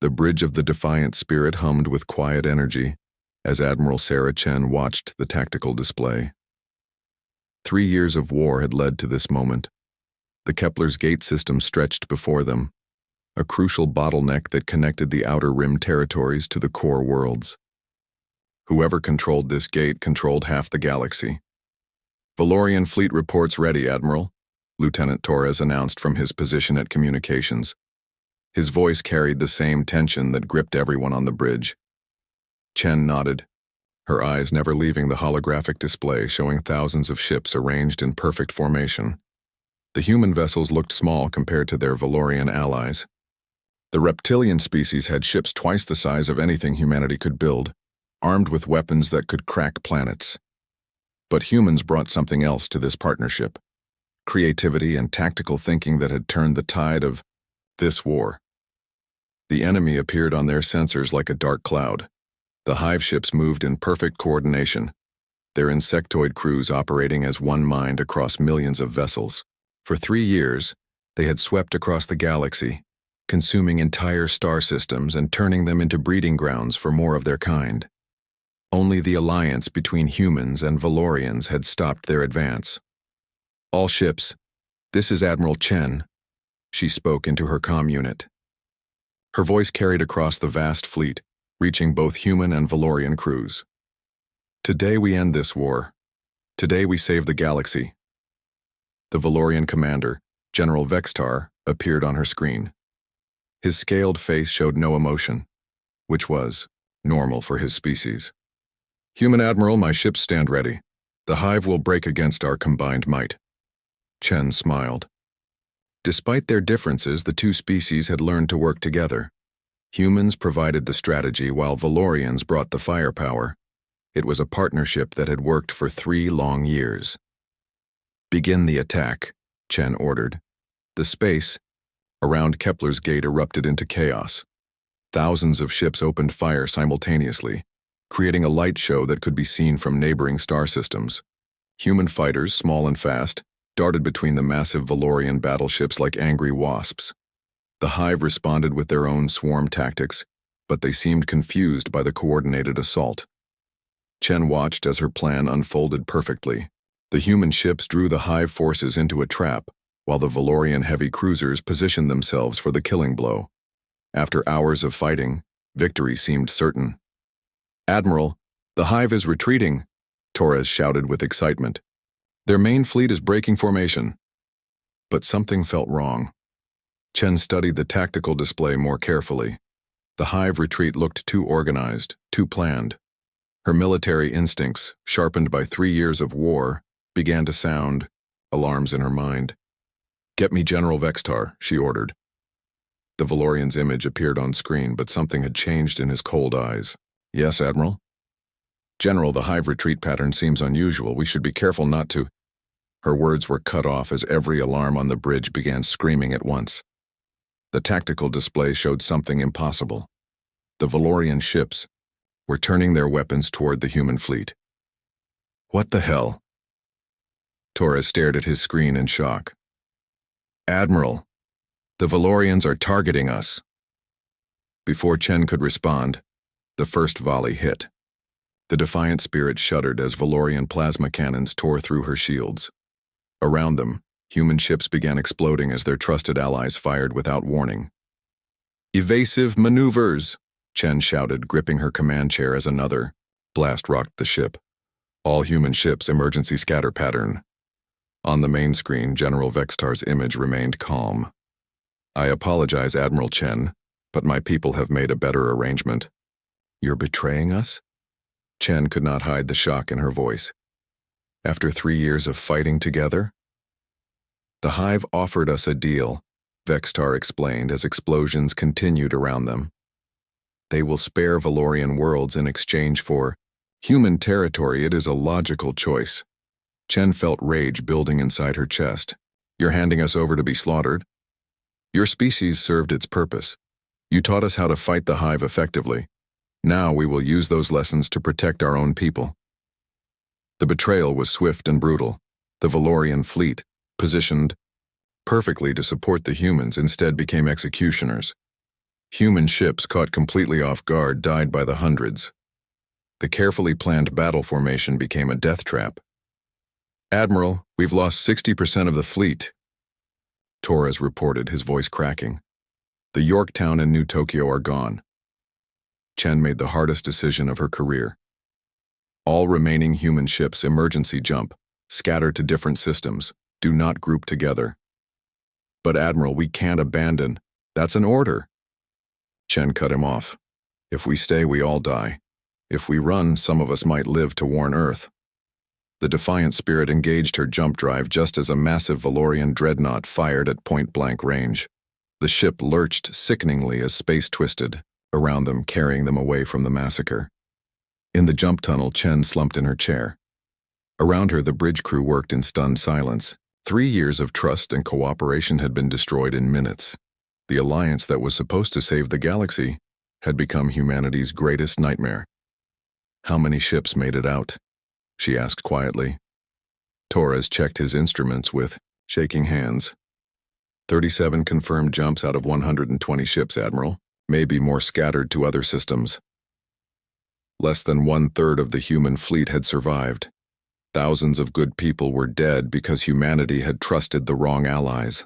The bridge of the Defiant Spirit hummed with quiet energy as Admiral Sarah Chen watched the tactical display. 3 years of war had led to this moment. The Kepler's gate system stretched before them, a crucial bottleneck that connected the outer rim territories to the core worlds. Whoever controlled this gate controlled half the galaxy. "Valorian fleet reports ready, Admiral," Lieutenant Torres announced from his position at communications. His voice carried the same tension that gripped everyone on the bridge. Chen nodded, her eyes never leaving the holographic display showing thousands of ships arranged in perfect formation. The human vessels looked small compared to their Valorian allies. The reptilian species had ships twice the size of anything humanity could build, armed with weapons that could crack planets. But humans brought something else to this partnership: creativity and tactical thinking that had turned the tide of this war. The enemy appeared on their sensors like a dark cloud. The hive ships moved in perfect coordination, their insectoid crews operating as one mind across millions of vessels. For 3 years, they had swept across the galaxy, consuming entire star systems and turning them into breeding grounds for more of their kind. Only the alliance between humans and Valorians had stopped their advance. "All ships, this is Admiral Chen," she spoke into her comm unit. Her voice carried across the vast fleet, reaching both human and Valorian crews. "Today we end this war. Today we save the galaxy." The Valorian commander, General Vextar, appeared on her screen. His scaled face showed no emotion, which was normal for his species. "Human Admiral, my ships stand ready. The hive will break against our combined might." Chen smiled. Despite their differences, the two species had learned to work together. Humans provided the strategy while Valorians brought the firepower. It was a partnership that had worked for 3 long years. "Begin the attack," Chen ordered. The space around Kepler's gate erupted into chaos. Thousands of ships opened fire simultaneously, creating a light show that could be seen from neighboring star systems. Human fighters, small and fast, darted between the massive Valorian battleships like angry wasps. The hive responded with their own swarm tactics, but they seemed confused by the coordinated assault. Chen watched as her plan unfolded perfectly. The human ships drew the hive forces into a trap, while the Valorian heavy cruisers positioned themselves for the killing blow. After hours of fighting, victory seemed certain. "Admiral, the hive is retreating," Torres shouted with excitement. "Their main fleet is breaking formation." But something felt wrong. Chen studied the tactical display more carefully. The hive retreat looked too organized, too planned. Her military instincts, sharpened by 3 years of war, began to sound alarms in her mind. "Get me General Vextar," she ordered. The Valorian's image appeared on screen, but something had changed in his cold eyes. "Yes, Admiral?" "General, the hive retreat pattern seems unusual. We should be careful not to—" Her words were cut off as every alarm on the bridge began screaming at once. The tactical display showed something impossible. The Valorian ships were turning their weapons toward the human fleet. "What the hell?" Torres stared at his screen in shock. "Admiral, the Valorians are targeting us." Before Chen could respond, the first volley hit. The Defiant Spirit shuddered as Valorian plasma cannons tore through her shields. Around them, human ships began exploding as their trusted allies fired without warning. "Evasive maneuvers!" Chen shouted, gripping her command chair as another blast rocked the ship. "All human ships, emergency scatter pattern." On the main screen, General Vextar's image remained calm. "I apologize, Admiral Chen, but my people have made a better arrangement." "You're betraying us?" Chen could not hide the shock in her voice. "After 3 years of fighting together?" "The hive offered us a deal," Vextar explained as explosions continued around them. "They will spare Valorian worlds in exchange for human territory. It is a logical choice." Chen felt rage building inside her chest. "You're handing us over to be slaughtered? Your species served its purpose. You taught us how to fight the hive effectively. Now we will use those lessons to protect our own people." The betrayal was swift and brutal. The Valorian fleet, positioned perfectly to support the humans, instead became executioners. Human ships caught completely off guard died by the hundreds. The carefully planned battle formation became a death trap. "Admiral, we've lost 60% of the fleet," Torres reported, his voice cracking. "The Yorktown and New Tokyo are gone." Chen made the hardest decision of her career. All remaining human ships emergency jump, scatter to different systems, do not group together. "But Admiral, we can't abandon. That's an order." Chen cut him off. "If we stay, we all die. If we run, some of us might live to warn Earth." The defiant spirit engaged her jump drive just as a massive Valorian dreadnought fired at point-blank range. The ship lurched sickeningly as space twisted around them, carrying them away from the massacre. In the jump tunnel, Chen slumped in her chair. Around her, the bridge crew worked in stunned silence. 3 years of trust and cooperation had been destroyed in minutes. The alliance that was supposed to save the galaxy had become humanity's greatest nightmare. "How many ships made it out?" she asked quietly. Torres checked his instruments with shaking hands. 37 confirmed jumps out of 120 ships, Admiral. Maybe more scattered to other systems. Less than 1/3 of the human fleet had survived. Thousands of good people were dead because humanity had trusted the wrong allies.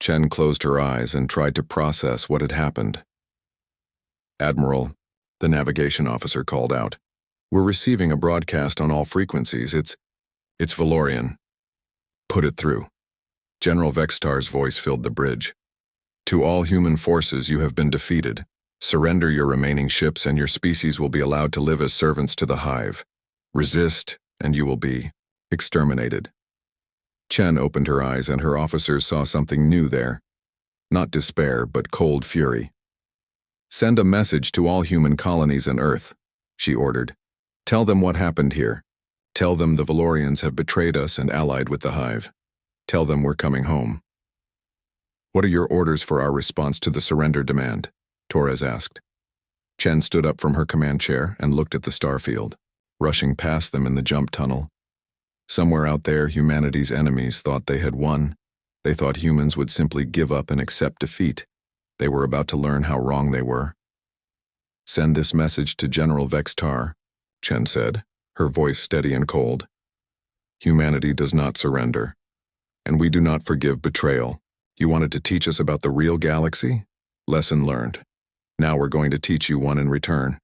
Chen closed her eyes and tried to process what had happened. "Admiral," the navigation officer called out, "we're receiving a broadcast on all frequencies. It's Valorian." "Put it through." General Vextar's voice filled the bridge. "To all human forces, you have been defeated. Surrender your remaining ships and your species will be allowed to live as servants to the hive. Resist, and you will be exterminated." Chen opened her eyes and her officers saw something new there. Not despair, but cold fury. "Send a message to all human colonies on Earth," she ordered. "Tell them what happened here. Tell them the Valorians have betrayed us and allied with the hive. Tell them we're coming home." "What are your orders for our response to the surrender demand?" Torres asked. Chen stood up from her command chair and looked at the starfield, rushing past them in the jump tunnel. Somewhere out there, humanity's enemies thought they had won. They thought humans would simply give up and accept defeat. They were about to learn how wrong they were. "Send this message to General Vextar," Chen said, her voice steady and cold. "Humanity does not surrender, and we do not forgive betrayal. You wanted to teach us about the real galaxy? Lesson learned. Now we're going to teach you one in return."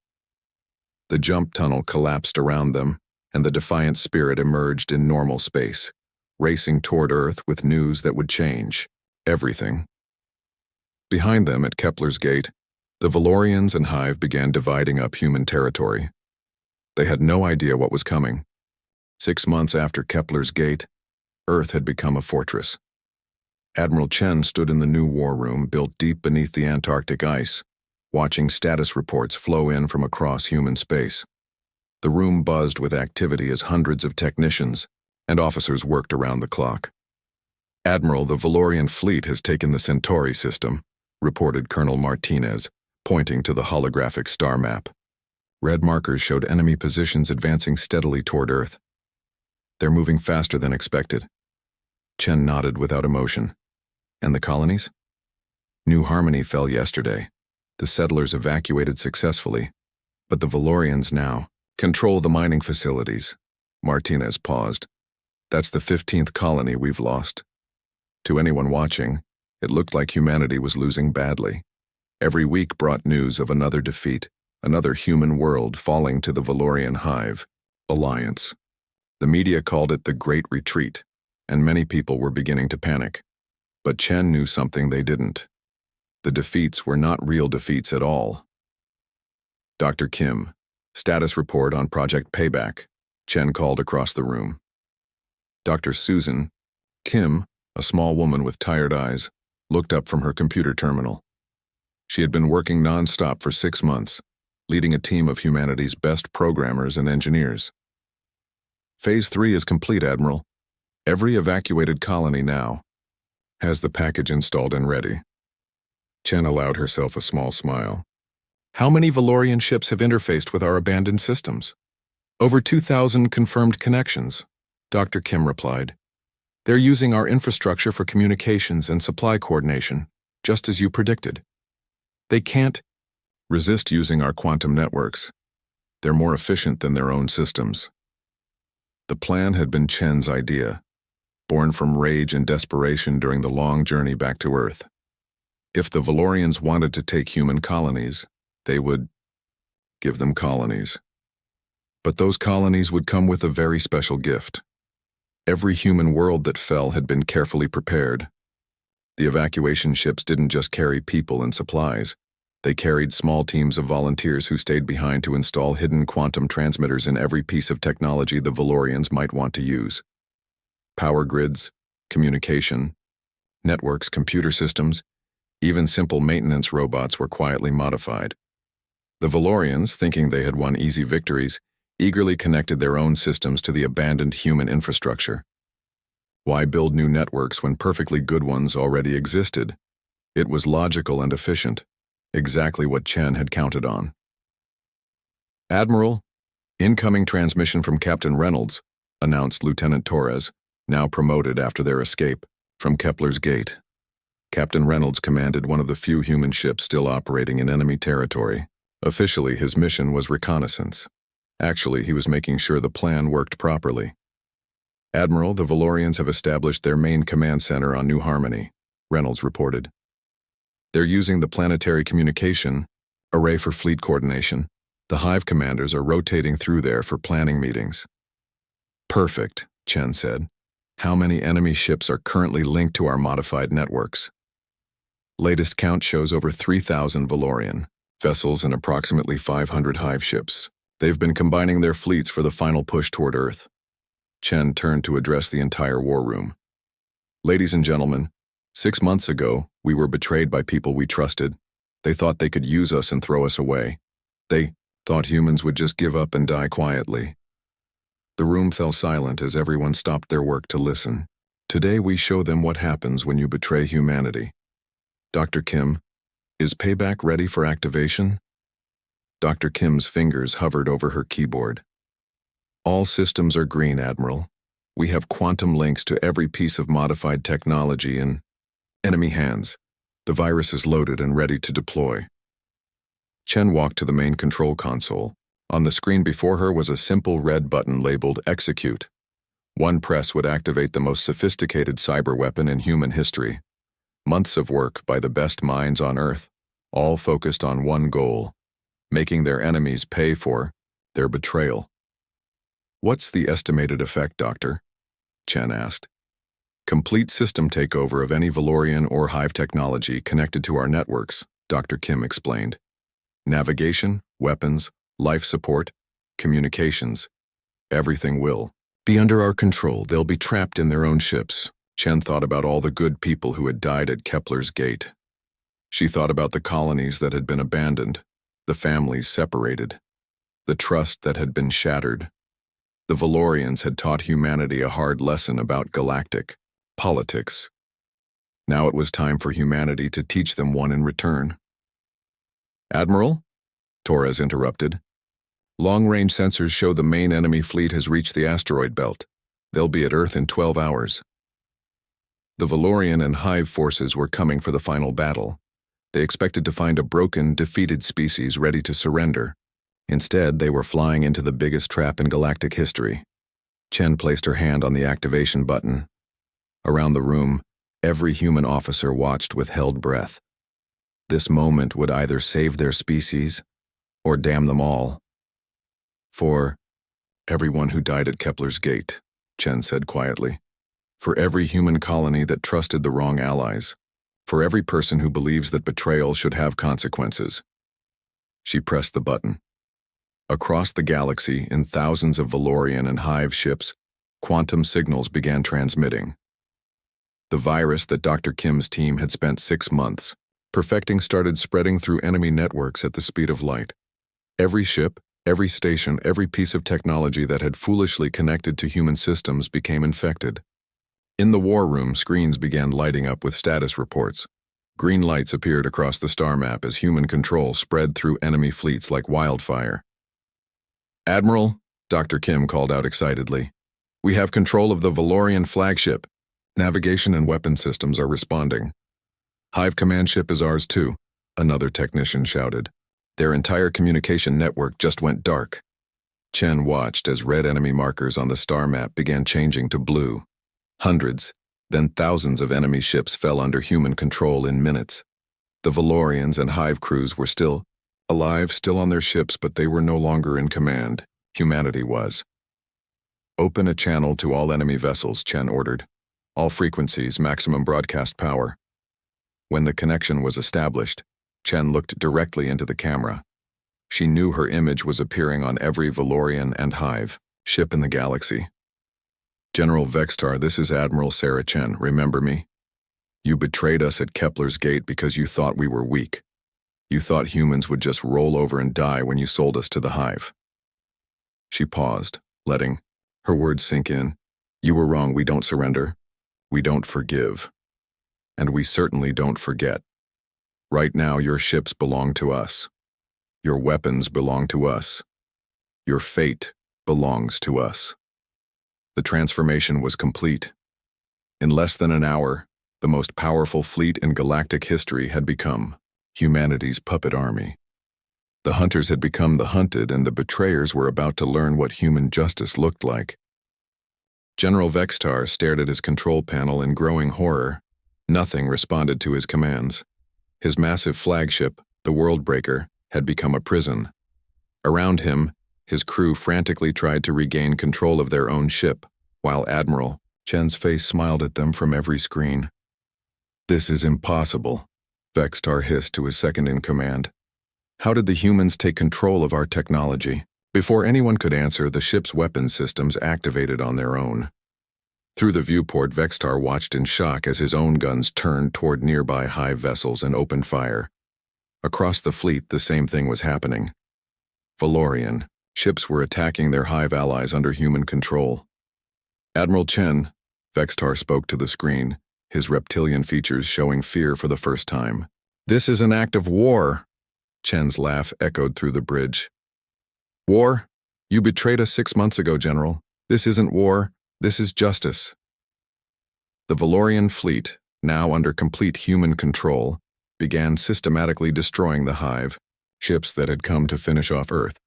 The jump tunnel collapsed around them, and the defiant spirit emerged in normal space, racing toward Earth with news that would change everything. Behind them at Kepler's gate, the Valorians and Hive began dividing up human territory. They had no idea what was coming. 6 months after Kepler's gate, Earth had become a fortress. Admiral Chen stood in the new war room built deep beneath the Antarctic ice, watching status reports flow in from across human space. The room buzzed with activity as hundreds of technicians and officers worked around the clock. "Admiral, the Valorian fleet has taken the Centauri system," reported Colonel Martinez, pointing to the holographic star map. Red markers showed enemy positions advancing steadily toward Earth. "They're moving faster than expected." Chen nodded without emotion. "And the colonies?" "New Harmony fell yesterday. The settlers evacuated successfully, but the Valorians now control the mining facilities." Martinez paused. "That's the 15th colony we've lost." To anyone watching, it looked like humanity was losing badly. Every week brought news of another defeat, another human world falling to the Valorian Hive alliance. The media called it the Great Retreat, and many people were beginning to panic. But Chen knew something they didn't. The defeats were not real defeats at all. "Dr. Kim, status report on Project Payback," Chen called across the room. Dr. Susan Kim, a small woman with tired eyes, looked up from her computer terminal. She had been working non-stop for 6 months, leading a team of humanity's best programmers and engineers. "Phase 3 is complete, Admiral. Every evacuated colony now has the package installed and ready." Chen allowed herself a small smile. "How many Valorian ships have interfaced with our abandoned systems?" "Over 2,000 confirmed connections," Dr. Kim replied. "They're using our infrastructure for communications and supply coordination, just as you predicted." They can't resist using our quantum networks. They're more efficient than their own systems. The plan had been Chen's idea, born from rage and desperation during the long journey back to Earth. If the Valorians wanted to take human colonies, they would give them colonies. But those colonies would come with a very special gift. Every human world that fell had been carefully prepared. The evacuation ships didn't just carry people and supplies. They carried small teams of volunteers who stayed behind to install hidden quantum transmitters in every piece of technology the Valorians might want to use. Power grids, communication, networks, computer systems, even simple maintenance robots were quietly modified. The Valorians, thinking they had won easy victories, eagerly connected their own systems to the abandoned human infrastructure. Why build new networks when perfectly good ones already existed? It was logical and efficient, exactly what Chen had counted on. "Admiral, incoming transmission from Captain Reynolds," announced Lieutenant Torres, now promoted after their escape, from Kepler's gate. Captain Reynolds commanded one of the few human ships still operating in enemy territory. Officially, his mission was reconnaissance. Actually, he was making sure the plan worked properly. "Admiral, the Valorians have established their main command center on New Harmony," Reynolds reported. "They're using the planetary communication array for fleet coordination. The Hive commanders are rotating through there for planning meetings." "Perfect," Chen said. "How many enemy ships are currently linked to our modified networks?" "Latest count shows over 3,000 Valorian vessels and approximately 500 Hive ships. They've been combining their fleets for the final push toward Earth." Chen turned to address the entire war room. "Ladies and gentlemen, 6 months ago, we were betrayed by people we trusted. They thought they could use us and throw us away. They thought humans would just give up and die quietly." The room fell silent as everyone stopped their work to listen. "Today we show them what happens when you betray humanity. Dr. Kim, is payback ready for activation?" Dr. Kim's fingers hovered over her keyboard. "All systems are green, Admiral. We have quantum links to every piece of modified technology in enemy hands. The virus is loaded and ready to deploy." Chen walked to the main control console. On the screen before her was a simple red button labeled Execute. One press would activate the most sophisticated cyber weapon in human history. Months of work by the best minds on Earth, all focused on one goal: making their enemies pay for their betrayal. "What's the estimated effect, Doctor?" Chen asked. "Complete system takeover of any Valorian or Hive technology connected to our networks," Dr. Kim explained. "Navigation, weapons, life support, communications. Everything will be under our control. They'll be trapped in their own ships." Chen thought about all the good people who had died at Kepler's gate. She thought about the colonies that had been abandoned, the families separated, the trust that had been shattered. The Valorians had taught humanity a hard lesson about galactic politics. Now it was time for humanity to teach them one in return. "Admiral?" Torres interrupted. "Long-range sensors show the main enemy fleet has reached the asteroid belt. They'll be at Earth in 12 hours. The Valorian and Hive forces were coming for the final battle. They expected to find a broken, defeated species ready to surrender. Instead, they were flying into the biggest trap in galactic history." Chen placed her hand on the activation button. Around the room, every human officer watched with held breath. This moment would either save their species or damn them all. "For everyone who died at Kepler's gate," Chen said quietly. "For every human colony that trusted the wrong allies. For every person who believes that betrayal should have consequences." She pressed the button. Across the galaxy, in thousands of Valorian and Hive ships, quantum signals began transmitting. The virus that Dr. Kim's team had spent 6 months perfecting started spreading through enemy networks at the speed of light. Every ship, every station, every piece of technology that had foolishly connected to human systems became infected. In the war room, screens began lighting up with status reports. Green lights appeared across the star map as human control spread through enemy fleets like wildfire. "Admiral," Dr. Kim called out excitedly, "we have control of the Valorian flagship. Navigation and weapon systems are responding. Hive command ship is ours too. another technician shouted. Their entire communication network just went dark. Chen watched as red enemy markers on the star map began changing to blue. Hundreds, then thousands of enemy ships fell under human control in minutes. The Valorians and Hive crews were still alive, still on their ships, but they were no longer in command. Humanity was. Open a channel to all enemy vessels, Chen ordered. All frequencies, maximum broadcast power. When the connection was established, Chen looked directly into the camera. She knew her image was appearing on every Valorian and Hive ship in the galaxy. General Vextar, this is Admiral Sarah Chen, remember me? You betrayed us at Kepler's Gate because you thought we were weak. You thought humans would just roll over and die when you sold us to the Hive. She paused, letting her words sink in. You were wrong, we don't surrender. We don't forgive. And we certainly don't forget. Right now, your ships belong to us. Your weapons belong to us. Your fate belongs to us. The transformation was complete. In less than an hour, the most powerful fleet in galactic history had become humanity's puppet army. The hunters had become the hunted, and the betrayers were about to learn what human justice looked like. General Vextar stared at his control panel in growing horror. Nothing responded to his commands. His massive flagship, the Worldbreaker, had become a prison. Around him, his crew frantically tried to regain control of their own ship, while Admiral Chen's face smiled at them from every screen. This is impossible, Vextar hissed to his second-in-command. How did the humans take control of our technology? Before anyone could answer, the ship's weapon systems activated on their own. Through the viewport, Vextar watched in shock as his own guns turned toward nearby Hive vessels and opened fire. Across the fleet, the same thing was happening. Valorian ships were attacking their Hive allies under human control. Admiral Chen, Vextar spoke to the screen, his reptilian features showing fear for the first time. This is an act of war. Chen's laugh echoed through the bridge. War? You betrayed us 6 months ago, General. This isn't war, this is justice. The Valorian fleet, now under complete human control, began systematically destroying the Hive, ships that had come to finish off Earth.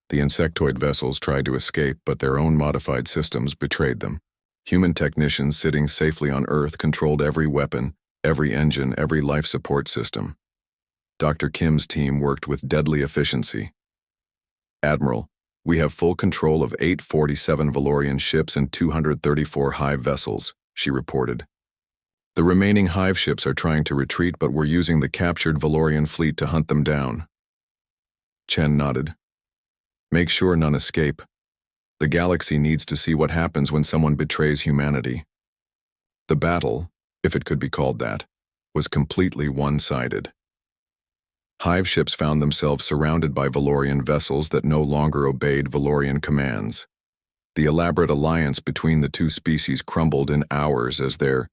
The insectoid vessels tried to escape, but their own modified systems betrayed them. Human technicians sitting safely on Earth controlled every weapon, every engine, every life support system. Dr. Kim's team worked with deadly efficiency. Admiral, we have full control of 847 Valorian ships and 234 Hive vessels, she reported. The remaining Hive ships are trying to retreat, but we're using the captured Valorian fleet to hunt them down. Chen nodded. Make sure none escape. The galaxy needs to see what happens when someone betrays humanity. The battle, if it could be called that, was completely one-sided. Hive ships found themselves surrounded by Valorian vessels that no longer obeyed Valorian commands. The elaborate alliance between the two species crumbled in hours as their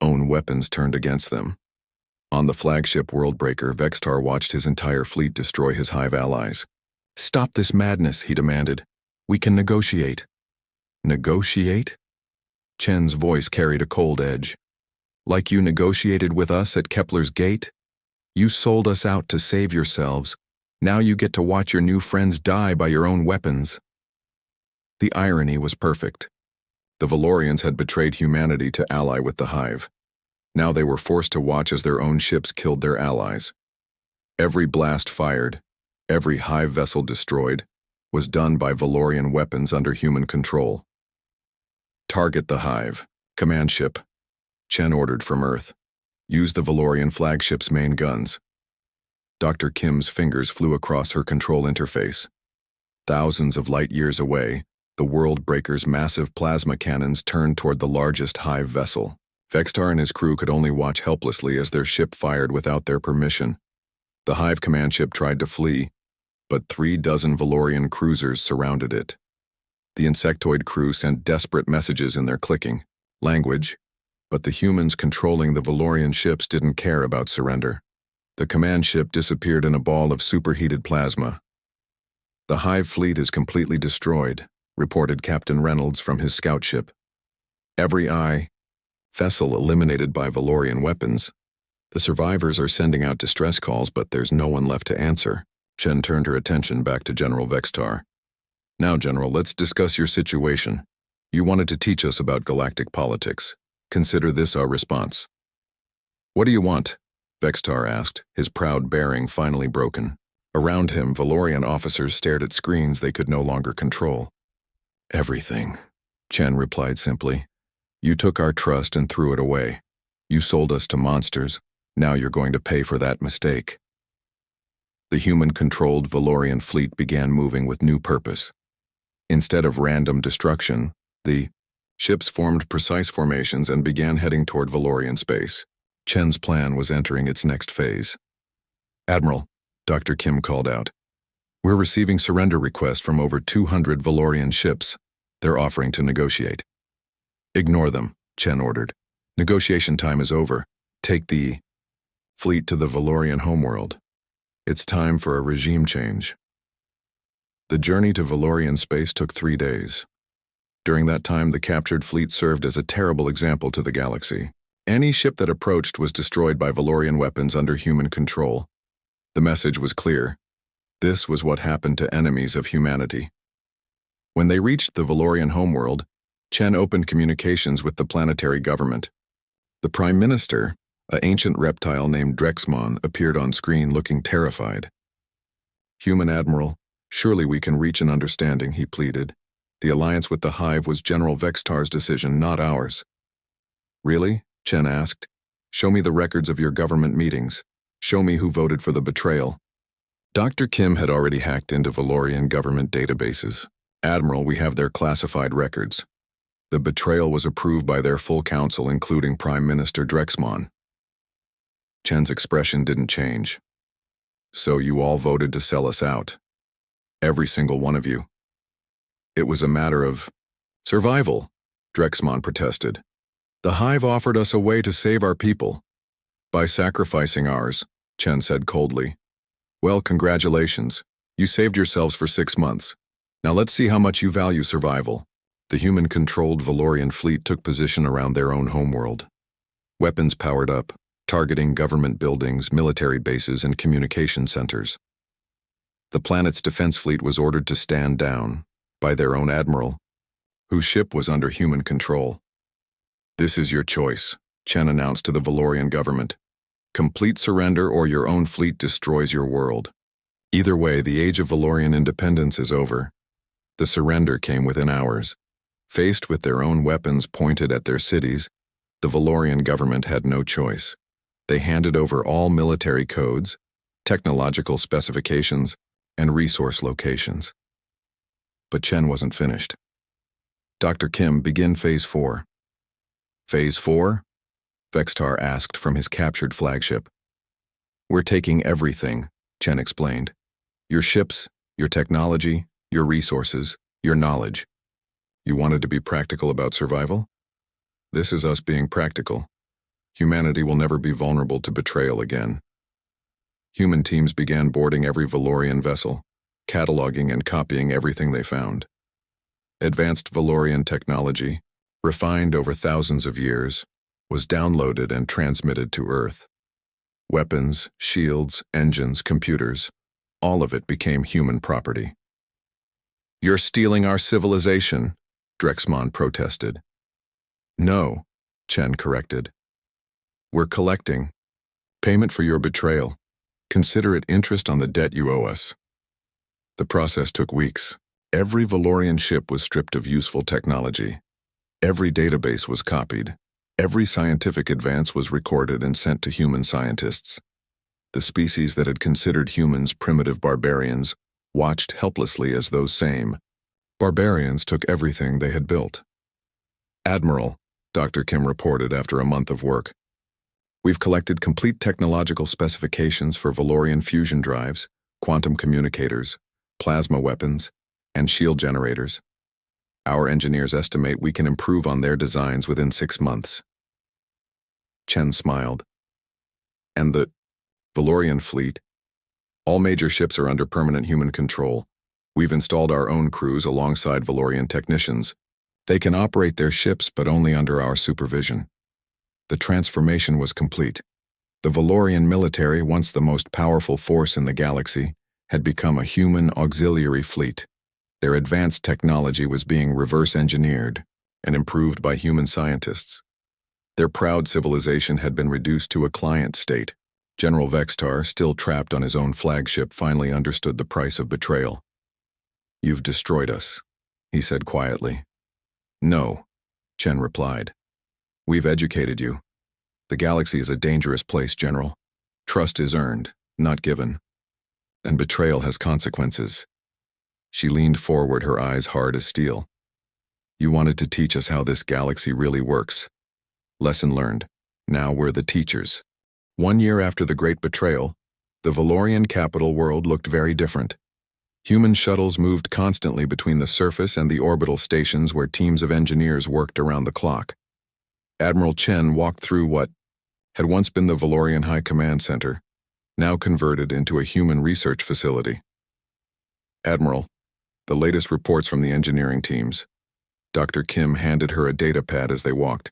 own weapons turned against them. On the flagship Worldbreaker, Vextar watched his entire fleet destroy his Hive allies. Stop this madness, he demanded. We can negotiate. Negotiate? Chen's voice carried a cold edge. Like you negotiated with us at Kepler's Gate? You sold us out to save yourselves. Now you get to watch your new friends die by your own weapons. The irony was perfect. The Valorians had betrayed humanity to ally with the Hive. Now they were forced to watch as their own ships killed their allies. Every blast fired, every Hive vessel destroyed, was done by Valorian weapons under human control. Target the Hive. Command ship. Chen ordered from Earth. Use the Valorian flagship's main guns. Dr. Kim's fingers flew across her control interface. Thousands of light years away, the Worldbreaker's massive plasma cannons turned toward the largest Hive vessel. Vextar and his crew could only watch helplessly as their ship fired without their permission. The Hive command ship tried to flee, but 36 Valorian cruisers surrounded it. The insectoid crew sent desperate messages in their clicking language, but the humans controlling the Valorian ships didn't care about surrender. The command ship disappeared in a ball of superheated plasma. The Hive fleet is completely destroyed, reported Captain Reynolds from his scout ship. Every vessel eliminated by Valorian weapons. The survivors are sending out distress calls, but there's no one left to answer. Chen turned her attention back to General Vextar. Now, General, let's discuss your situation. You wanted to teach us about galactic politics. Consider this our response. What do you want? Vextar asked, his proud bearing finally broken. Around him, Valorian officers stared at screens they could no longer control. Everything, Chen replied simply. You took our trust and threw it away. You sold us to monsters. Now you're going to pay for that mistake. The human-controlled Valorian fleet began moving with new purpose. Instead of random destruction, the ships formed precise formations and began heading toward Valorian space. Chen's plan was entering its next phase. Admiral, Dr. Kim called out. We're receiving surrender requests from over 200 Valorian ships. They're offering to negotiate. Ignore them, Chen ordered. Negotiation time is over. Take the fleet to the Valorian homeworld. It's time for a regime change. The journey to Valorian space took 3 days. During that time, the captured fleet served as a terrible example to the galaxy. Any ship that approached was destroyed by Valorian weapons under human control. The message was clear. This was what happened to enemies of humanity. When they reached the Valorian homeworld, Chen opened communications with the planetary government. The Prime Minister, an ancient reptile named Drexmon, appeared on screen looking terrified. Human Admiral, surely we can reach an understanding, he pleaded. The alliance with the Hive was General Vextar's decision, not ours. Really? Chen asked. Show me the records of your government meetings. Show me who voted for the betrayal. Dr. Kim had already hacked into Valorian government databases. Admiral, we have their classified records. The betrayal was approved by their full council, including Prime Minister Drexmon. Chen's expression didn't change. So you all voted to sell us out. Every single one of you. It was a matter of survival, Drexmon protested. The Hive offered us a way to save our people. By sacrificing ours, Chen said coldly. Well, congratulations. You saved yourselves for 6 months. Now let's see how much you value survival. The human-controlled Valorian fleet took position around their own homeworld. Weapons powered up, targeting government buildings, military bases, and communication centers. The planet's defense fleet was ordered to stand down by their own admiral, whose ship was under human control. This is your choice, Chen announced to the Valorian government. Complete surrender or your own fleet destroys your world. Either way, the age of Valorian independence is over. The surrender came within hours. Faced with their own weapons pointed at their cities, the Valorian government had no choice. They handed over all military codes, technological specifications, and resource locations. But Chen wasn't finished. Dr. Kim, begin Phase 4. Phase 4? Vextar asked from his captured flagship. We're taking everything, Chen explained. Your ships, your technology, your resources, your knowledge. You wanted to be practical about survival? This is us being practical. Humanity will never be vulnerable to betrayal again. Human teams began boarding every Valorian vessel, cataloging and copying everything they found. Advanced Valorian technology, refined over thousands of years, was downloaded and transmitted to Earth. Weapons, shields, engines, computers, all of it became human property. You're stealing our civilization, Drexmon protested. No, Chen corrected. We're collecting. Payment for your betrayal. Consider it interest on the debt you owe us. The process took weeks. Every Valorian ship was stripped of useful technology. Every database was copied. Every scientific advance was recorded and sent to human scientists. The species that had considered humans primitive barbarians watched helplessly as those same barbarians took everything they had built. Admiral, Dr. Kim reported after a month of work. We've collected complete technological specifications for Valorian fusion drives, quantum communicators, plasma weapons, and shield generators. Our engineers estimate we can improve on their designs within 6 months. Chen smiled. And the Valorian fleet? All major ships are under permanent human control. We've installed our own crews alongside Valorian technicians. They can operate their ships, but only under our supervision. The transformation was complete. The Valorian military, once the most powerful force in the galaxy, had become a human auxiliary fleet. Their advanced technology was being reverse-engineered and improved by human scientists. Their proud civilization had been reduced to a client state. General Vextar, still trapped on his own flagship, finally understood the price of betrayal. "You've destroyed us," he said quietly. "No," Chen replied. "We've educated you. The galaxy is a dangerous place, General. Trust is earned, not given. And betrayal has consequences." She leaned forward, her eyes hard as steel. "You wanted to teach us how this galaxy really works. Lesson learned. Now we're the teachers." 1 year after the Great Betrayal, the Valorian capital world looked very different. Human shuttles moved constantly between the surface and the orbital stations where teams of engineers worked around the clock. Admiral Chen walked through what had once been the Valorian High Command Center, now converted into a human research facility. "Admiral, the latest reports from the engineering teams." Dr. Kim handed her a data pad as they walked.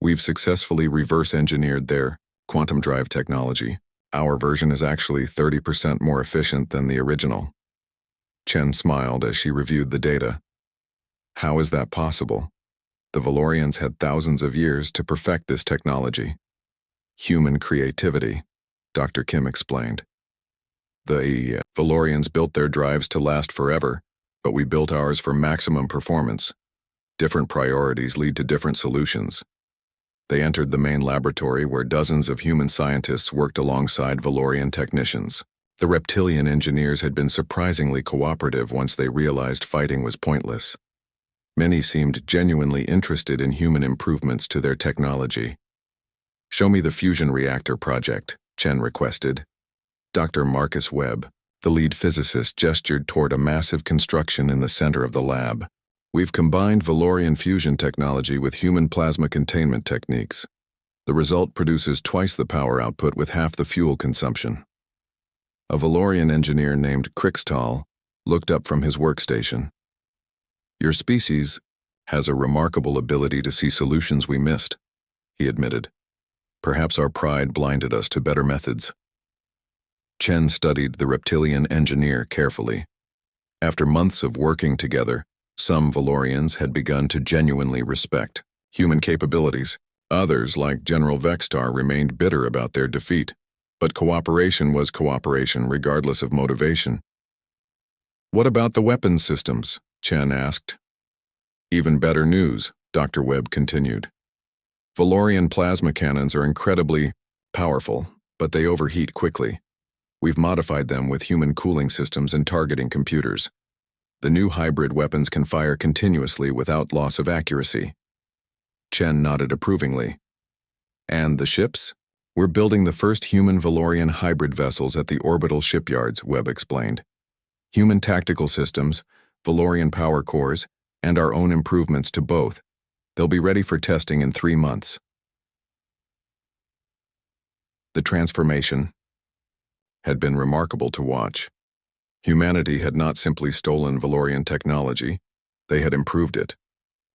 "We've successfully reverse-engineered their quantum drive technology. Our version is actually 30% more efficient than the original." Chen smiled as she reviewed the data. "How is that possible? The Valorians had thousands of years to perfect this technology." "Human creativity," Dr. Kim explained. "The Valorians built their drives to last forever, but we built ours for maximum performance. Different priorities lead to different solutions." They entered the main laboratory where dozens of human scientists worked alongside Valorian technicians. The reptilian engineers had been surprisingly cooperative once they realized fighting was pointless. Many seemed genuinely interested in human improvements to their technology. "Show me the fusion reactor project," Chen requested. Dr. Marcus Webb, the lead physicist, gestured toward a massive construction in the center of the lab. "We've combined Valorian fusion technology with human plasma containment techniques. The result produces twice the power output with half the fuel consumption." A Valorian engineer named Krixtal looked up from his workstation. "Your species has a remarkable ability to see solutions we missed," he admitted. "Perhaps our pride blinded us to better methods." Chen studied the reptilian engineer carefully. After months of working together, some Valorians had begun to genuinely respect human capabilities. Others, like General Vextar, remained bitter about their defeat. But cooperation was cooperation, regardless of motivation. "What about the weapons systems?" Chen asked. "Even better news," Dr. Webb continued. "Valorian plasma cannons are incredibly powerful, but they overheat quickly. We've modified them with human cooling systems and targeting computers. The new hybrid weapons can fire continuously without loss of accuracy." Chen nodded approvingly. "And the ships? We're building the first human Valorian hybrid vessels at the orbital shipyards," Webb explained. "Human tactical systems, Valorian power cores, and our own improvements to both. They'll be ready for testing in 3 months." The transformation had been remarkable to watch. Humanity had not simply stolen Valorian technology, they had improved it.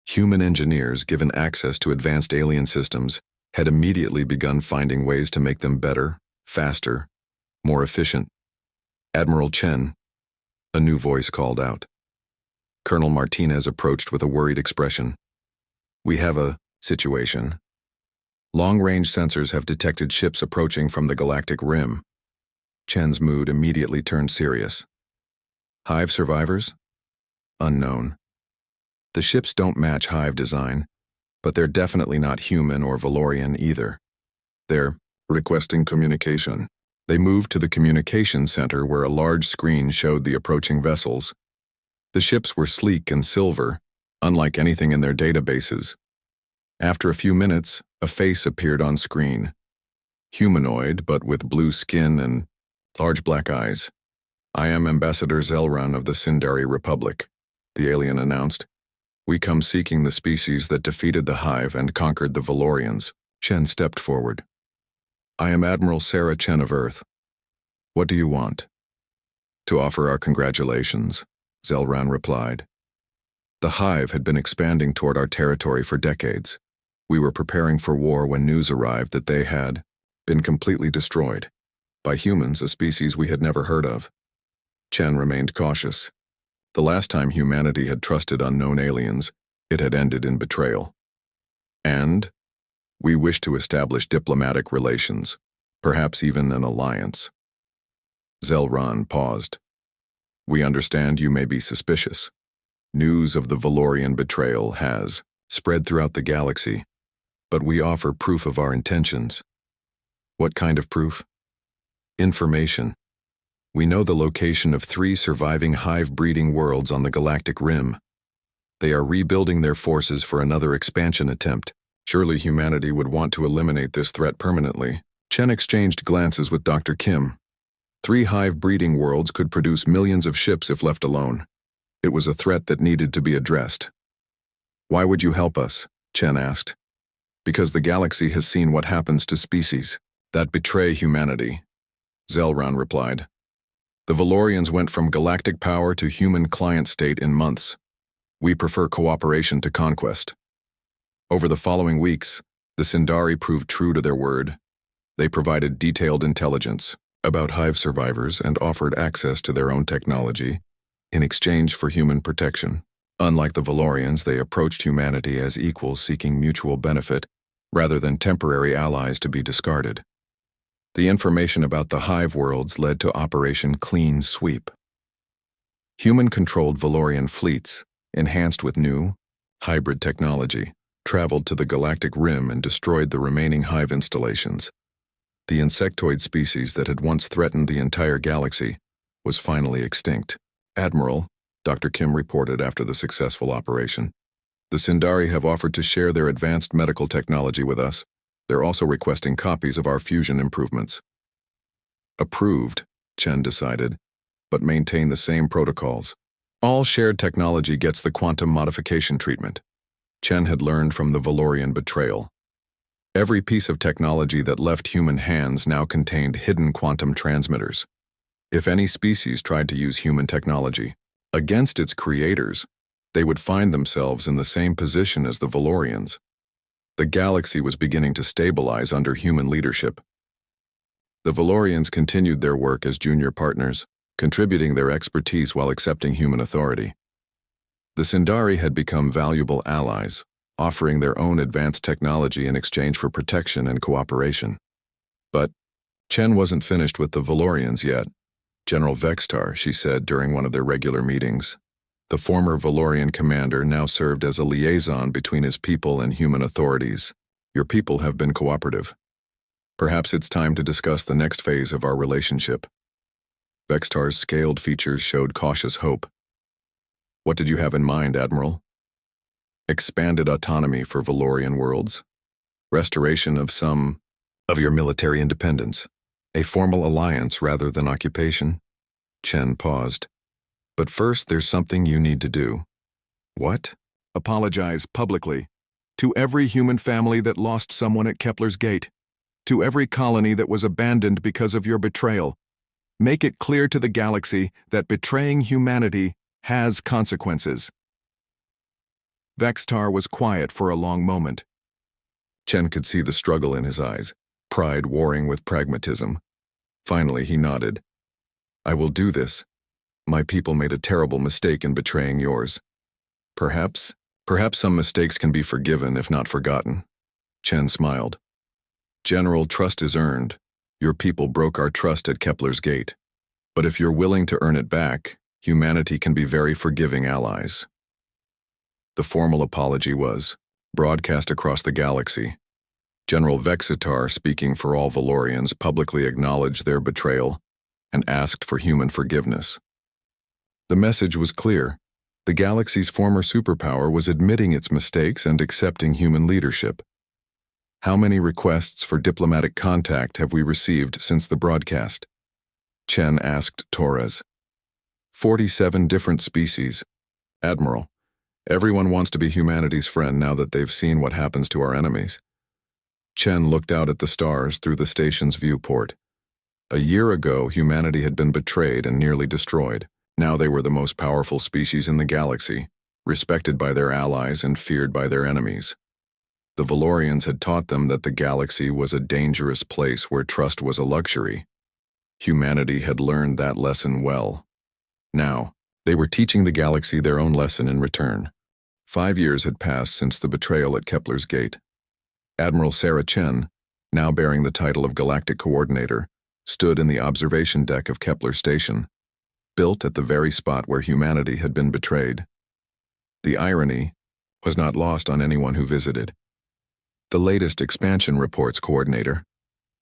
Human engineers, given access to advanced alien systems, had immediately begun finding ways to make them better, faster, more efficient. "Admiral Chen," a new voice called out. Colonel Martinez approached with a worried expression. "We have a situation. Long-range sensors have detected ships approaching from the galactic rim." Chen's mood immediately turned serious. "Hive survivors? Unknown. The ships don't match Hive design, but they're definitely not human or Valorian either. They're requesting communication." They moved to the communication center where a large screen showed the approaching vessels. The ships were sleek and silver, unlike anything in their databases. After a few minutes, a face appeared on screen. Humanoid, but with blue skin and large black eyes. "I am Ambassador Zelran of the Sindari Republic," the alien announced. "We come seeking the species that defeated the Hive and conquered the Valorians." Chen stepped forward. "I am Admiral Sarah Chen of Earth. What do you want?" "To offer our congratulations," Zelran replied. "The Hive had been expanding toward our territory for decades. We were preparing for war when news arrived that they had been completely destroyed. By humans, a species we had never heard of. Chen remained cautious. The last time humanity had trusted unknown aliens, it had ended in betrayal. And we wish to establish diplomatic relations, perhaps even an alliance. Zelran paused. We understand you may be suspicious. News of the Valorian betrayal has spread throughout the galaxy, but we offer proof of our intentions. What kind of proof? Information. We know the location of 3 surviving hive-breeding worlds on the galactic rim. They are rebuilding their forces for another expansion attempt. Surely humanity would want to eliminate this threat permanently. Chen exchanged glances with Dr. Kim. 3 hive-breeding worlds could produce millions of ships if left alone. It was a threat that needed to be addressed. Why would you help us? Chen asked. Because the galaxy has seen what happens to species that betray humanity. Zelran replied. The Valorians went from galactic power to human client state in months. We prefer cooperation to conquest. Over the following weeks, the Sindari proved true to their word. They provided detailed intelligence about hive survivors and offered access to their own technology in exchange for human protection. Unlike the Valorians, they approached humanity as equals seeking mutual benefit rather than temporary allies to be discarded. The information about the hive worlds led to Operation Clean Sweep. Human-controlled Valorian fleets, enhanced with new, hybrid technology, traveled to the galactic rim and destroyed the remaining hive installations. The insectoid species that had once threatened the entire galaxy was finally extinct. Admiral, Dr. Kim reported after the successful operation. The Sindari have offered to share their advanced medical technology with us. They're also requesting copies of our fusion improvements. Approved, Chen decided, but maintain the same protocols. All shared technology gets the quantum modification treatment. Chen had learned from the Valorian betrayal. Every piece of technology that left human hands now contained hidden quantum transmitters. If any species tried to use human technology against its creators, they would find themselves in the same position as the Valorians. The galaxy was beginning to stabilize under human leadership. The Valorians continued their work as junior partners, contributing their expertise while accepting human authority. The Sindari had become valuable allies, offering their own advanced technology in exchange for protection and cooperation. But Chen wasn't finished with the Valorians yet. General Vextar, she said during one of their regular meetings. The former Valorian commander now served as a liaison between his people and human authorities. Your people have been cooperative. Perhaps it's time to discuss the next phase of our relationship. Vextar's scaled features showed cautious hope. What did you have in mind, Admiral? Expanded autonomy for Valorian worlds. Restoration of some of your military independence. A formal alliance rather than occupation. Chen paused. But first, there's something you need to do. What? Apologize publicly. To every human family that lost someone at Kepler's Gate. To every colony that was abandoned because of your betrayal. Make it clear to the galaxy that betraying humanity has consequences. Vextar was quiet for a long moment. Chen could see the struggle in his eyes, pride warring with pragmatism. Finally, he nodded. I will do this. My people made a terrible mistake in betraying yours. Perhaps some mistakes can be forgiven if not forgotten. Chen smiled. General, trust is earned. Your people broke our trust at Kepler's Gate. But if you're willing to earn it back, humanity can be very forgiving allies. The formal apology was broadcast across the galaxy. General Vexitar, speaking for all Valorians, publicly acknowledged their betrayal and asked for human forgiveness. The message was clear. The galaxy's former superpower was admitting its mistakes and accepting human leadership. How many requests for diplomatic contact have we received since the broadcast? Chen asked Torres. 47 different species. Admiral, everyone wants to be humanity's friend now that they've seen what happens to our enemies. Chen looked out at the stars through the station's viewport. A year ago, humanity had been betrayed and nearly destroyed. Now they were the most powerful species in the galaxy, respected by their allies and feared by their enemies. The Valorians had taught them that the galaxy was a dangerous place where trust was a luxury. Humanity had learned that lesson well. Now, they were teaching the galaxy their own lesson in return. 5 years had passed since the betrayal at Kepler's Gate. Admiral Sarah Chen, now bearing the title of Galactic Coordinator, stood in the observation deck of Kepler Station, built at the very spot where humanity had been betrayed. The irony was not lost on anyone who visited. The latest expansion reports coordinator,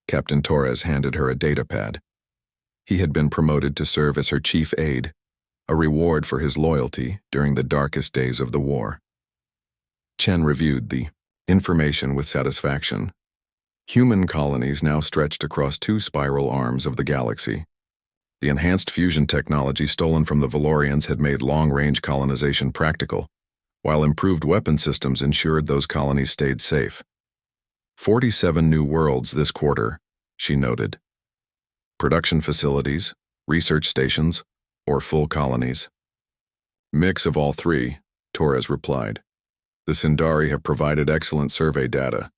Captain Torres, handed her a datapad. He had been promoted to serve as her chief aide, a reward for his loyalty during the darkest days of the war. Chen reviewed the information with satisfaction. Human colonies now stretched across 2 spiral arms of the galaxy. The enhanced fusion technology stolen from the Valorians had made long-range colonization practical, while improved weapon systems ensured those colonies stayed safe. 47 new worlds this quarter, she noted. Production facilities, research stations, or full colonies? Mix of all 3, Torres replied. The Sindari have provided excellent survey data.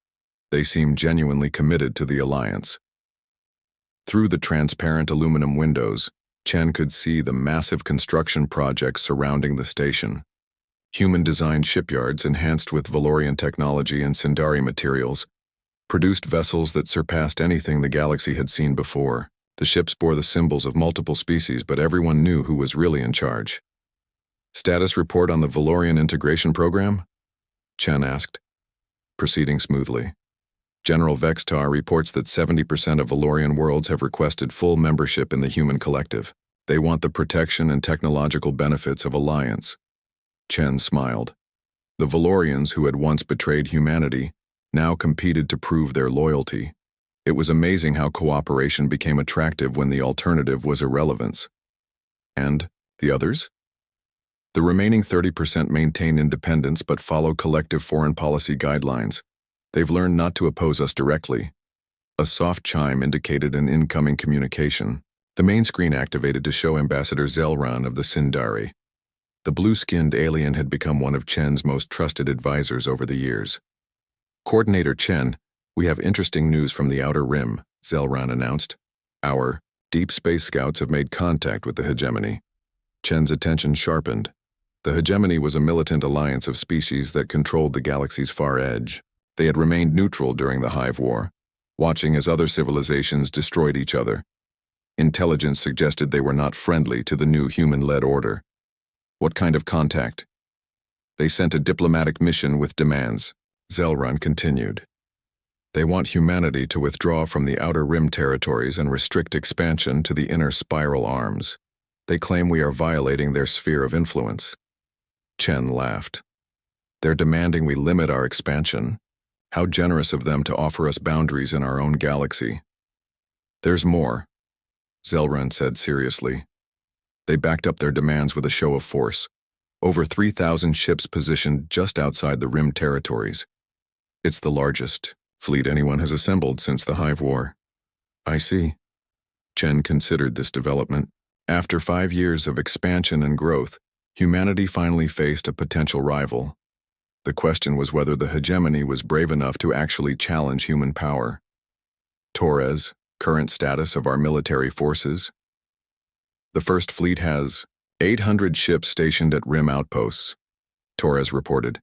They seem genuinely committed to the alliance. Through the transparent aluminum windows, Chen could see the massive construction projects surrounding the station. Human-designed shipyards enhanced with Valorian technology and Sindari materials produced vessels that surpassed anything the galaxy had seen before. The ships bore the symbols of multiple species, but everyone knew who was really in charge. Status report on the Valorian integration program? Chen asked. Proceeding smoothly. General Vextar reports that 70% of Valorian worlds have requested full membership in the human collective. They want the protection and technological benefits of alliance. Chen smiled. The Valorians, who had once betrayed humanity, now competed to prove their loyalty. It was amazing how cooperation became attractive when the alternative was irrelevance. And the others? The remaining 30% maintain independence but follow collective foreign policy guidelines. They've learned not to oppose us directly. A soft chime indicated an incoming communication. The main screen activated to show Ambassador Zelran of the Sindari. The blue-skinned alien had become one of Chen's most trusted advisors over the years. Coordinator Chen, we have interesting news from the Outer Rim, Zelran announced. Our deep space scouts have made contact with the hegemony. Chen's attention sharpened. The hegemony was a militant alliance of species that controlled the galaxy's far edge. They had remained neutral during the Hive War, watching as other civilizations destroyed each other. Intelligence suggested they were not friendly to the new human-led order. What kind of contact? They sent a diplomatic mission with demands, Zelran continued. They want humanity to withdraw from the Outer Rim territories and restrict expansion to the inner spiral arms. They claim we are violating their sphere of influence. Chen laughed. They're demanding we limit our expansion. How generous of them to offer us boundaries in our own galaxy. There's more, Zelran said seriously. They backed up their demands with a show of force. Over 3,000 ships positioned just outside the Rim territories. It's the largest fleet anyone has assembled since the Hive War. I see. Chen considered this development. After 5 years of expansion and growth, humanity finally faced a potential rival. The question was whether the hegemony was brave enough to actually challenge human power. Torres, current status of our military forces. The First Fleet has 800 ships stationed at Rim outposts, Torres reported.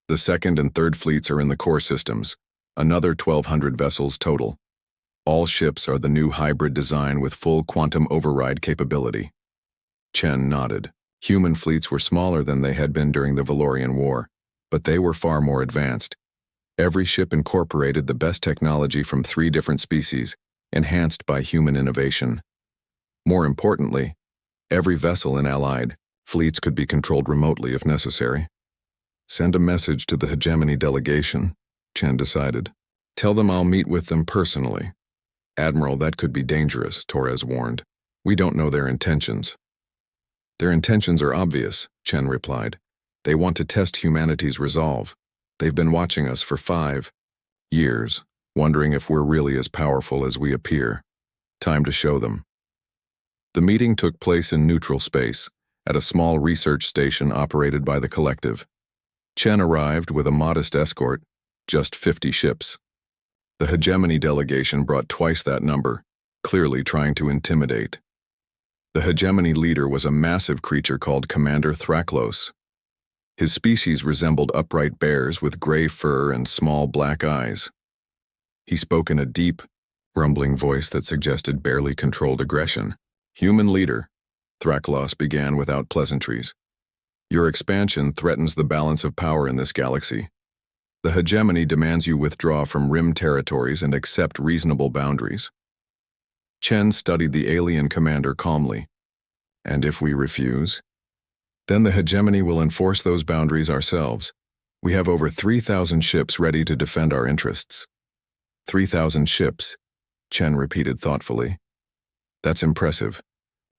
The Second and Third Fleets are in the core systems, another 1,200 vessels total. All ships are the new hybrid design with full quantum override capability. Chen nodded. Human fleets were smaller than they had been during the Valorian War, but they were far more advanced. Every ship incorporated the best technology from 3 different species, enhanced by human innovation. More importantly, every vessel in allied fleets could be controlled remotely if necessary. Send a message to the hegemony delegation, Chen decided. Tell them I'll meet with them personally. Admiral, that could be dangerous, Torres warned. We don't know their intentions. Their intentions are obvious, Chen replied. They want to test humanity's resolve. They've been watching us for 5 years, wondering if we're really as powerful as we appear. Time to show them. The meeting took place in neutral space, at a small research station operated by the collective. Chen arrived with a modest escort, just 50 ships. The hegemony delegation brought twice that number, clearly trying to intimidate. The hegemony leader was a massive creature called Commander Thraklos. His species resembled upright bears with gray fur and small black eyes. He spoke in a deep, rumbling voice that suggested barely controlled aggression. "Human leader," Thraklos began without pleasantries. "Your expansion threatens the balance of power in this galaxy. The hegemony demands you withdraw from rim territories and accept reasonable boundaries." Chen studied the alien commander calmly. "And if we refuse? Then the hegemony will enforce those boundaries ourselves. We have over 3,000 ships ready to defend our interests." 3,000 ships, Chen repeated thoughtfully. "That's impressive.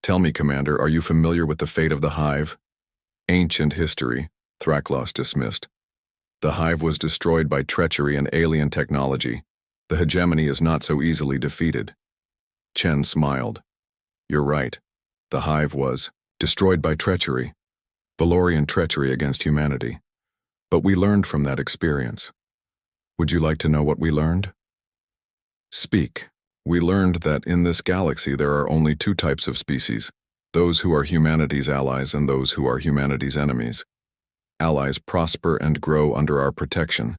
Tell me, Commander, are you familiar with the fate of the Hive?" "Ancient history," Thraklos dismissed. "The Hive was destroyed by treachery and alien technology. The hegemony is not so easily defeated." Chen smiled. "You're right. The Hive was destroyed by treachery, Valorian treachery against humanity. But we learned from that experience. Would you like to know what we learned?" "Speak." "We learned that in this galaxy there are only two types of species, those who are humanity's allies and those who are humanity's enemies. Allies prosper and grow under our protection.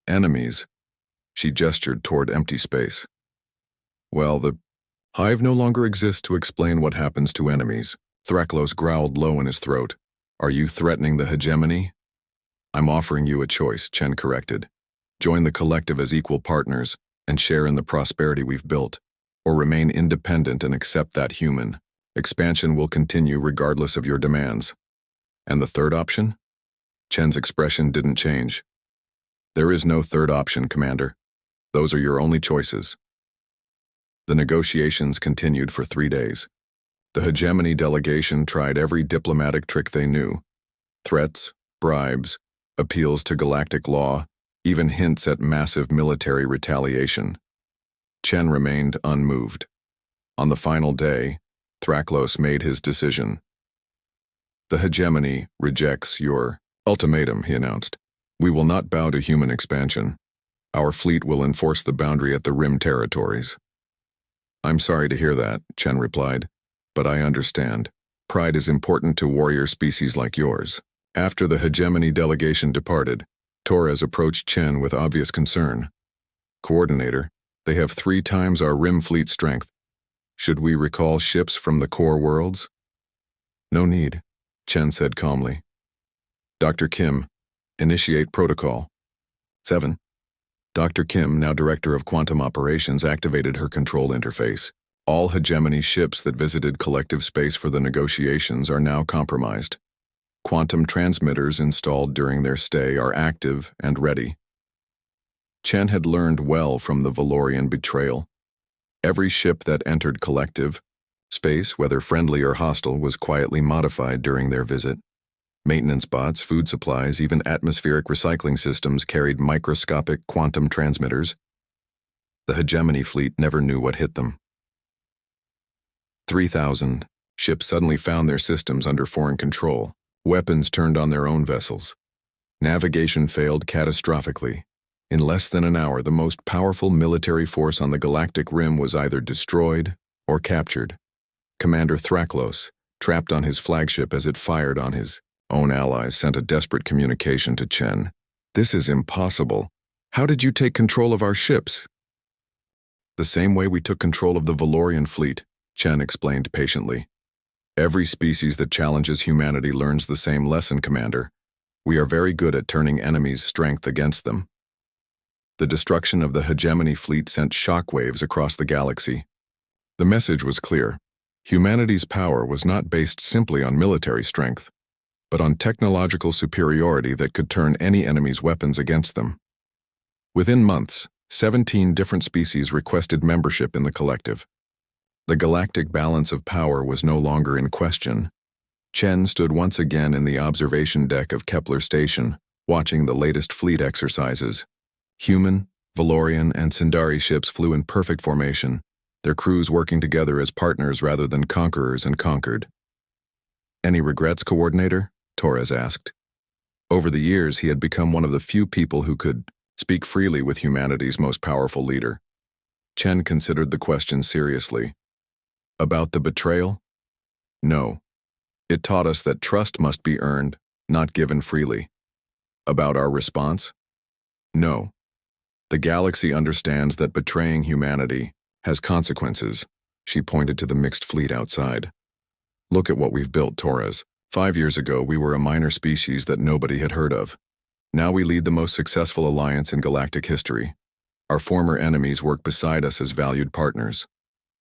Enemies," she gestured toward empty space. "Well, the Hive no longer exists to explain what happens to enemies." Thraklos growled low in his throat. "Are you threatening the hegemony?" "I'm offering you a choice," Chen corrected. "Join the collective as equal partners and share in the prosperity we've built, or remain independent and accept that human. Expansion will continue regardless of your demands." "And the third option?" Chen's expression didn't change. "There is no third option, Commander. Those are your only choices." The negotiations continued for 3 days. The hegemony delegation tried every diplomatic trick they knew. Threats, bribes, appeals to galactic law, even hints at massive military retaliation. Chen remained unmoved. On the final day, Thraklos made his decision. "The hegemony rejects your ultimatum," he announced. "We will not bow to human expansion. Our fleet will enforce the boundary at the rim territories." "I'm sorry to hear that," Chen replied, "but I understand. Pride is important to warrior species like yours." After the hegemony delegation departed, Torres approached Chen with obvious concern. "Coordinator, they have 3 times our rim fleet strength. Should we recall ships from the core worlds?" "No need," Chen said calmly. "Dr. Kim, initiate protocol." 7. Dr. Kim, now Director of Quantum Operations, activated her control interface. All hegemony ships that visited collective space for the negotiations are now compromised. Quantum transmitters installed during their stay are active and ready. Chen had learned well from the Valorian betrayal. Every ship that entered collective space, whether friendly or hostile, was quietly modified during their visit. Maintenance bots, food supplies, even atmospheric recycling systems carried microscopic quantum transmitters. The hegemony fleet never knew what hit them. 3,000 ships suddenly found their systems under foreign control. Weapons turned on their own vessels. Navigation failed catastrophically. In less than an hour, the most powerful military force on the galactic rim was either destroyed or captured. Commander Thraklos, trapped on his flagship as it fired on his own allies, sent a desperate communication to Chen. "This is impossible. How did you take control of our ships?" "The same way we took control of the Valorian fleet," Chen explained patiently. "Every species that challenges humanity learns the same lesson, Commander. We are very good at turning enemies' strength against them." The destruction of the hegemony fleet sent shockwaves across the galaxy. The message was clear. Humanity's power was not based simply on military strength, but on technological superiority that could turn any enemy's weapons against them. Within months, 17 different species requested membership in the collective. The galactic balance of power was no longer in question. Chen stood once again in the observation deck of Kepler Station, watching the latest fleet exercises. Human, Valorian, and Sindari ships flew in perfect formation, their crews working together as partners rather than conquerors and conquered. "Any regrets, Coordinator?" Torres asked. Over the years, he had become one of the few people who could Speak freely with humanity's most powerful leader. Chen considered the question seriously. About the betrayal? No. It taught us that trust must be earned, not given freely. About our response? No. The galaxy understands that betraying humanity has consequences. She pointed to the mixed fleet outside. Look at what we've built, Torres. 5 years ago, we were a minor species that nobody had heard of. Now we lead the most successful alliance in galactic history. Our former enemies work beside us as valued partners.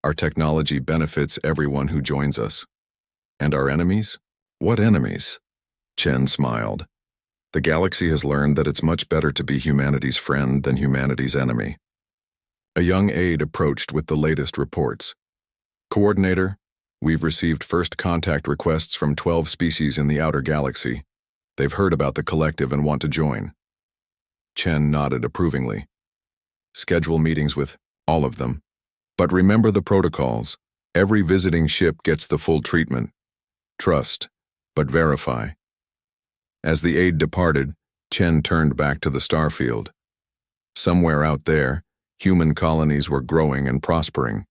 Our technology benefits everyone who joins us. And our enemies? What enemies? Chen smiled. The galaxy has learned that it's much better to be humanity's friend than humanity's enemy. A young aide approached with the latest reports. Coordinator, we've received first contact requests from 12 species in the outer galaxy. They've heard about the collective and want to join. Chen nodded approvingly. Schedule meetings with all of them. But remember the protocols. Every visiting ship gets the full treatment. Trust, but verify. As the aide departed, Chen turned back to the starfield. Somewhere out there, human colonies were growing and prospering.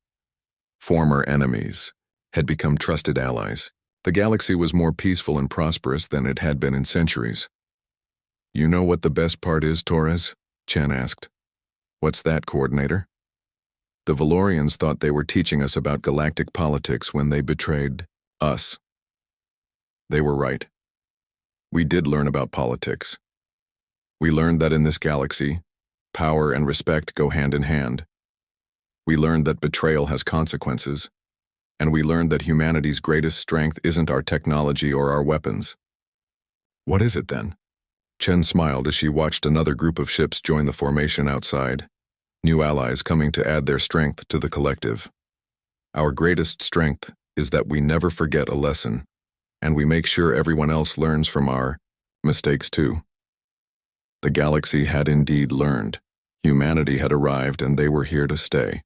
Former enemies had become trusted allies. The galaxy was more peaceful and prosperous than it had been in centuries. You know what the best part is, Torres? Chen asked. What's that, Coordinator? The Valorians thought they were teaching us about galactic politics when they betrayed us. They were right. We did learn about politics. We learned that in this galaxy, power and respect go hand in hand. We learned that betrayal has consequences, and we learned that humanity's greatest strength isn't our technology or our weapons. What is it then? Chen smiled as she watched another group of ships join the formation outside, new allies coming to add their strength to the collective. Our greatest strength is that we never forget a lesson, and we make sure everyone else learns from our mistakes too. The galaxy had indeed learned. Humanity had arrived and they were here to stay.